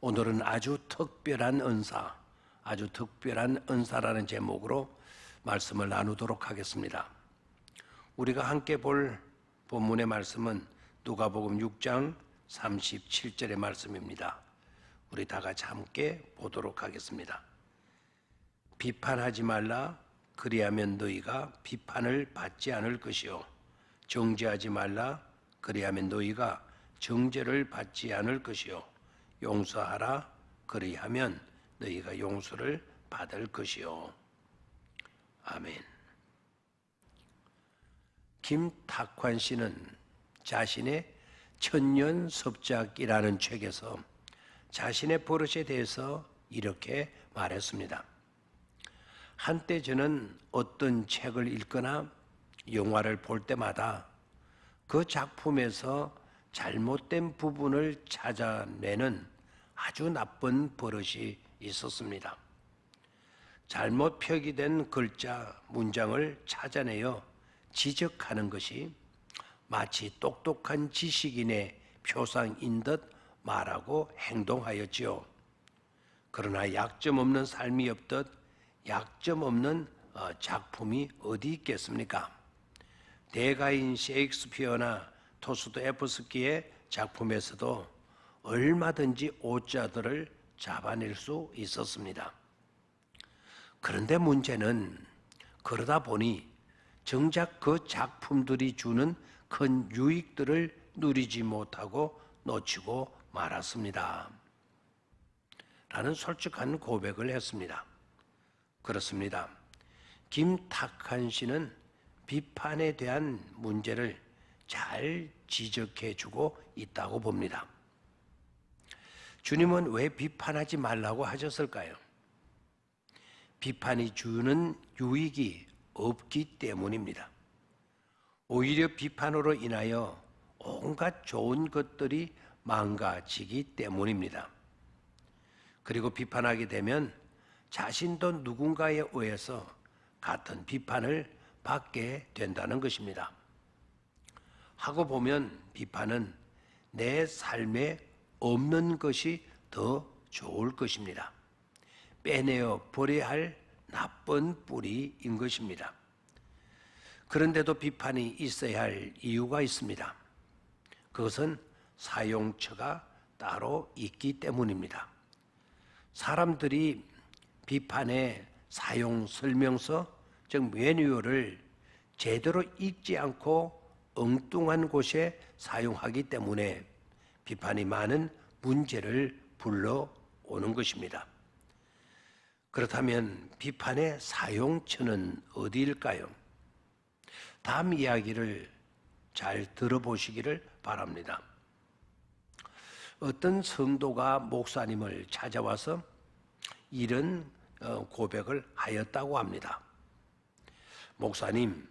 오늘은 아주 특별한 은사라는 제목으로 말씀을 나누도록 하겠습니다. 우리가 함께 볼 본문의 말씀은 누가복음 6장 37절의 말씀입니다. 우리 다 같이 함께 보도록 하겠습니다. 비판하지 말라. 그리하면 너희가 비판을 받지 않을 것이요, 정죄하지 말라. 그리하면 너희가 정죄를 받지 않을 것이요, 용서하라. 그리하면 너희가 용서를 받을 것이요. 아멘. 김탁환 씨는 자신의 천년섭작이라는 책에서 자신의 버릇에 대해서 이렇게 말했습니다. 한때 저는 어떤 책을 읽거나 영화를 볼 때마다 그 작품에서 잘못된 부분을 찾아내는 아주 나쁜 버릇이 있었습니다. 잘못 표기된 글자, 문장을 찾아내어 지적하는 것이 마치 똑똑한 지식인의 표상인 듯 말하고 행동하였지요. 그러나 약점 없는 삶이 없듯 약점 없는 작품이 어디 있겠습니까? 대가인 셰익스피어나 도스토옙스키의 작품에서도 얼마든지 오자들을 잡아낼 수 있었습니다. 그런데 문제는 그러다 보니 정작 그 작품들이 주는 큰 유익들을 누리지 못하고 놓치고 말았습니다. 라는 솔직한 고백을 했습니다. 그렇습니다. 김탁환 씨는 비판에 대한 문제를 잘 지적해주고 있다고 봅니다. 주님은 왜 비판하지 말라고 하셨을까요? 비판이 주는 유익이 없기 때문입니다. 오히려 비판으로 인하여 온갖 좋은 것들이 망가지기 때문입니다. 그리고 비판하게 되면 자신도 누군가에 의해서 같은 비판을 받게 된다는 것입니다. 하고 보면 비판은 내 삶에 없는 것이 더 좋을 것입니다. 빼내어 버려야 할 나쁜 뿌리인 것입니다. 그런데도 비판이 있어야 할 이유가 있습니다. 그것은 사용처가 따로 있기 때문입니다. 사람들이 비판의 사용 설명서, 즉 매뉴얼을 제대로 읽지 않고 엉뚱한 곳에 사용하기 때문에 비판이 많은 문제를 불러오는 것입니다. 그렇다면 비판의 사용처는 어디일까요? 다음 이야기를 잘 들어보시기를 바랍니다. 어떤 성도가 목사님을 찾아와서 이런 고백을 하였다고 합니다. 목사님,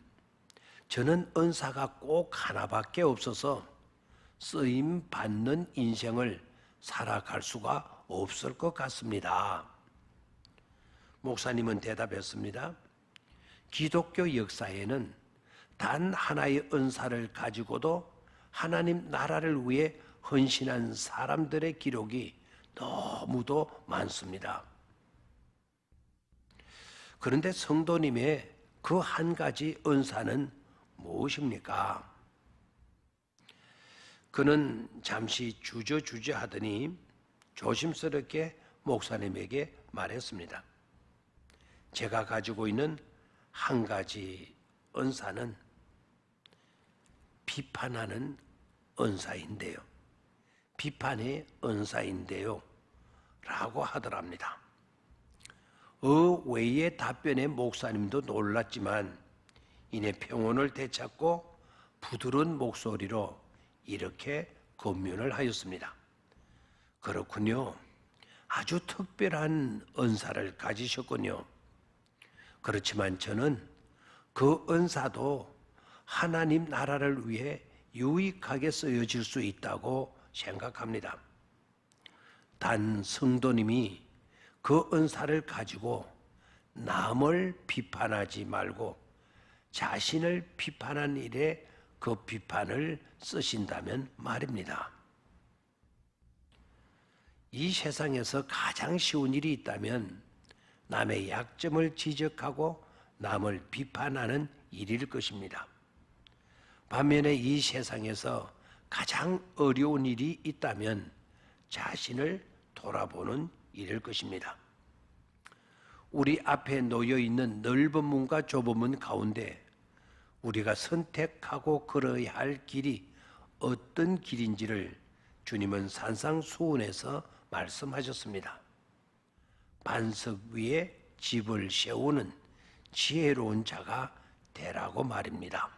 저는 은사가 꼭 하나밖에 없어서 쓰임 받는 인생을 살아갈 수가 없을 것 같습니다. 목사님은 대답했습니다. 기독교 역사에는 단 하나의 은사를 가지고도 하나님 나라를 위해 헌신한 사람들의 기록이 너무도 많습니다. 그런데 성도님의 그 한 가지 은사는 무엇입니까? 그는 잠시 주저하더니 조심스럽게 목사님에게 말했습니다. 제가 가지고 있는 한 가지 은사는 비판하는 은사인데요. 비판의 은사인데요. 라고 하더랍니다. 외의 답변에 목사님도 놀랐지만 이내 평온을 되찾고 부드러운 목소리로 이렇게 권면을 하였습니다. 그렇군요. 아주 특별한 은사를 가지셨군요. 그렇지만 저는 그 은사도 하나님 나라를 위해 유익하게 쓰여질 수 있다고 생각합니다. 단 성도님이 그 은사를 가지고 남을 비판하지 말고 자신을 비판한 일에 그 비판을 쓰신다면 말입니다. 이 세상에서 가장 쉬운 일이 있다면 남의 약점을 지적하고 남을 비판하는 일일 것입니다. 반면에 이 세상에서 가장 어려운 일이 있다면 자신을 돌아보는 일일 것입니다. 우리 앞에 놓여 있는 넓은 문과 좁은 문 가운데 우리가 선택하고 걸어야 할 길이 어떤 길인지를 주님은 산상수훈에서 말씀하셨습니다. 반석 위에 집을 세우는 지혜로운 자가 되라고 말입니다.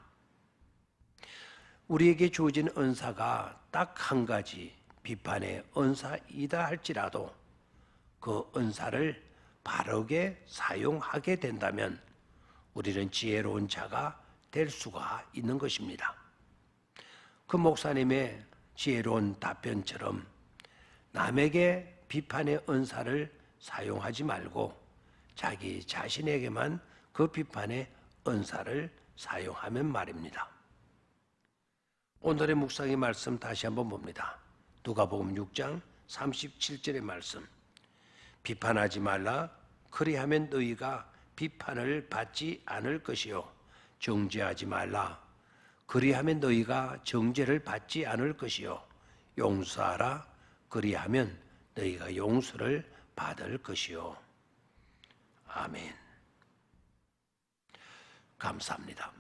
우리에게 주어진 은사가 딱 한 가지 비판의 은사이다 할지라도 그 은사를 바르게 사용하게 된다면 우리는 지혜로운 자가 될 수가 있는 것입니다. 그 목사님의 지혜로운 답변처럼 남에게 비판의 은사를 사용하지 말고 자기 자신에게만 그 비판의 은사를 사용하면 말입니다. 오늘의 묵상의 말씀 다시 한번 봅니다. 누가복음 6장 37절의 말씀. 비판하지 말라. 그리하면 너희가 비판을 받지 않을 것이요. 정죄하지 말라. 그리하면 너희가 정죄를 받지 않을 것이요. 용서하라. 그리하면 너희가 용서를 받을 것이요. 아멘. 감사합니다.